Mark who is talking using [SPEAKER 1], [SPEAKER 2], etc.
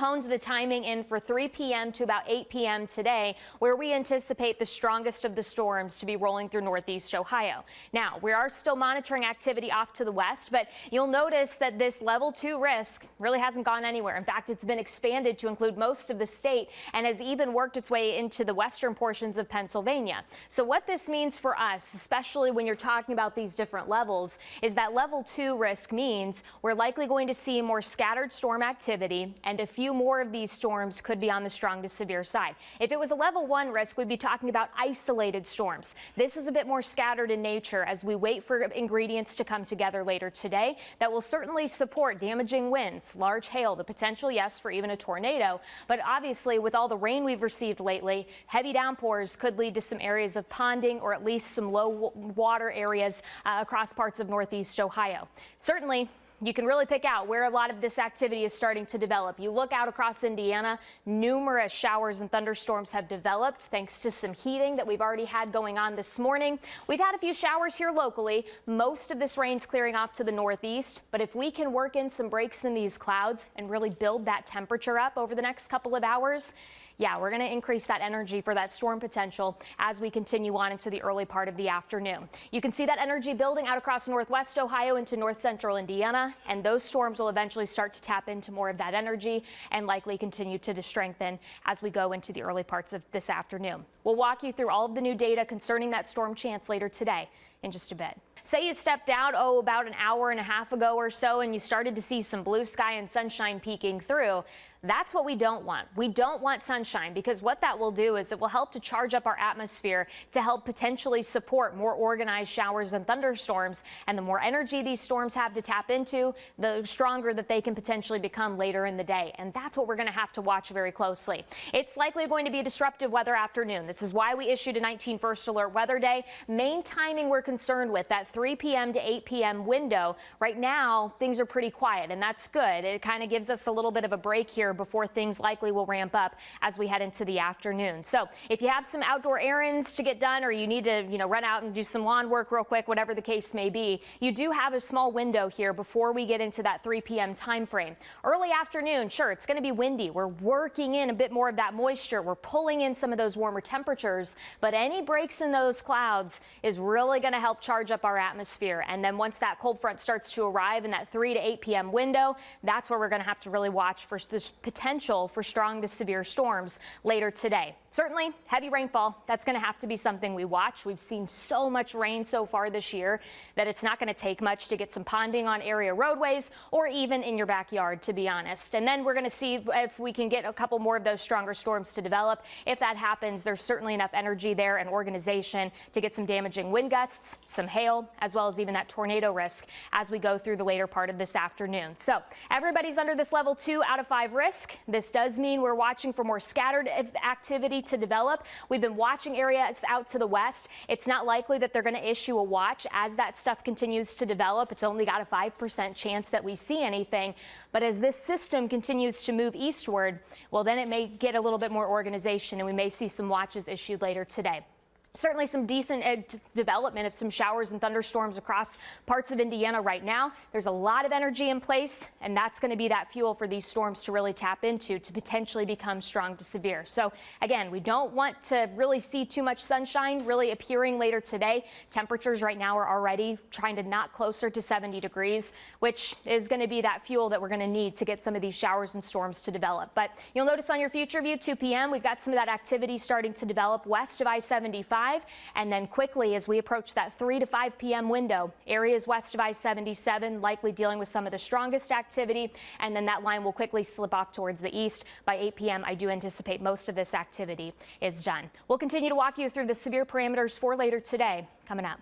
[SPEAKER 1] honed the timing in for 3 p.m. to about 8 p.m. today, where we anticipate the strongest of the storms to be rolling through northeast Ohio. Now, we are still monitoring activity off to the west, but you'll notice that this level 2 risk really hasn't gone anywhere. In fact, it's been expanded to include most of the state and has even worked its way into the western portions of Pennsylvania. So what this means for us, especially when you're talking about these different levels, is that level 2 risk means we're likely going to see more scattered storm activity, and a few more of these storms could be on the strong to severe side. If it was a level 1 risk, we'd be talking about isolated storms. This is a bit more scattered in nature as we wait for ingredients to come together later today that will certainly support damaging winds, large hail, the potential, yes, for even a tornado. But obviously, with all the rain we've received lately, heavy downpours could lead to some areas of ponding or at least some low water areas across parts of northeast Ohio. Certainly, you can really pick out where a lot of this activity is starting to develop. You look out across Indiana, numerous showers and thunderstorms have developed thanks to some heating that we've already had going on this morning. We've had a few showers here locally. Most of this rain's clearing off to the northeast, but if we can work in some breaks in these clouds and really build that temperature up over the next couple of hours, yeah, we're going to increase that energy for that storm potential as we continue on into the early part of the afternoon. You can see that energy building out across northwest Ohio into north central Indiana, and those storms will eventually start to tap into more of that energy and likely continue to strengthen as we go into the early parts of this afternoon. We'll walk you through all of the new data concerning that storm chance later today in just a bit. Say you stepped out, about an hour and a half ago or so, and you started to see some blue sky and sunshine peeking through. That's what we don't want. We don't want sunshine, because what that will do is it will help to charge up our atmosphere to help potentially support more organized showers and thunderstorms. And the more energy these storms have to tap into, the stronger that they can potentially become later in the day. And that's what we're going to have to watch very closely. It's likely going to be a disruptive weather afternoon. This is why we issued a 19 first alert weather day. Main timing we're concerned with, that 3 p.m. to 8 p.m. window. Right now, things are pretty quiet, and that's good. It kind of gives us a little bit of a break here before things likely will ramp up as we head into the afternoon. So if you have some outdoor errands to get done, or you need to, run out and do some lawn work real quick, whatever the case may be, you do have a small window here before we get into that 3 p.m. time frame. Early afternoon, sure, it's going to be windy. We're working in a bit more of that moisture. We're pulling in some of those warmer temperatures, but any breaks in those clouds is really going to help charge up our atmosphere. And then once that cold front starts to arrive in that 3 to 8 p.m. window, that's where we're going to have to really watch for this potential for strong to severe storms later today. Certainly, heavy rainfall, that's going to have to be something we watch. We've seen so much rain so far this year that it's not going to take much to get some ponding on area roadways or even in your backyard, to be honest. And then we're going to see if we can get a couple more of those stronger storms to develop. If that happens, there's certainly enough energy there and organization to get some damaging wind gusts, some hail, as well as even that tornado risk as we go through the later part of this afternoon. So everybody's under this level 2 out of 5 risk. This does mean we're watching for more scattered activity to develop. We've been watching areas out to the west. It's not likely that they're going to issue a watch as that stuff continues to develop. It's only got a 5% chance that we see anything. But as this system continues to move eastward, well, then it may get a little bit more organization, and we may see some watches issued later today. Certainly some decent development of some showers and thunderstorms across parts of Indiana right now. There's a lot of energy in place, and that's going to be that fuel for these storms to really tap into to potentially become strong to severe. So again, we don't want to really see too much sunshine really appearing later today. Temperatures right now are already trying to knock closer to 70 degrees, which is going to be that fuel that we're going to need to get some of these showers and storms to develop. But you'll notice on your future view, 2 p.m., we've got some of that activity starting to develop west of I-75. And then quickly, as we approach that 3 to 5 p.m. window, areas west of I-77 likely dealing with some of the strongest activity. And then that line will quickly slip off towards the east. By 8 p.m., I do anticipate most of this activity is done. We'll continue to walk you through the severe parameters for later today coming up.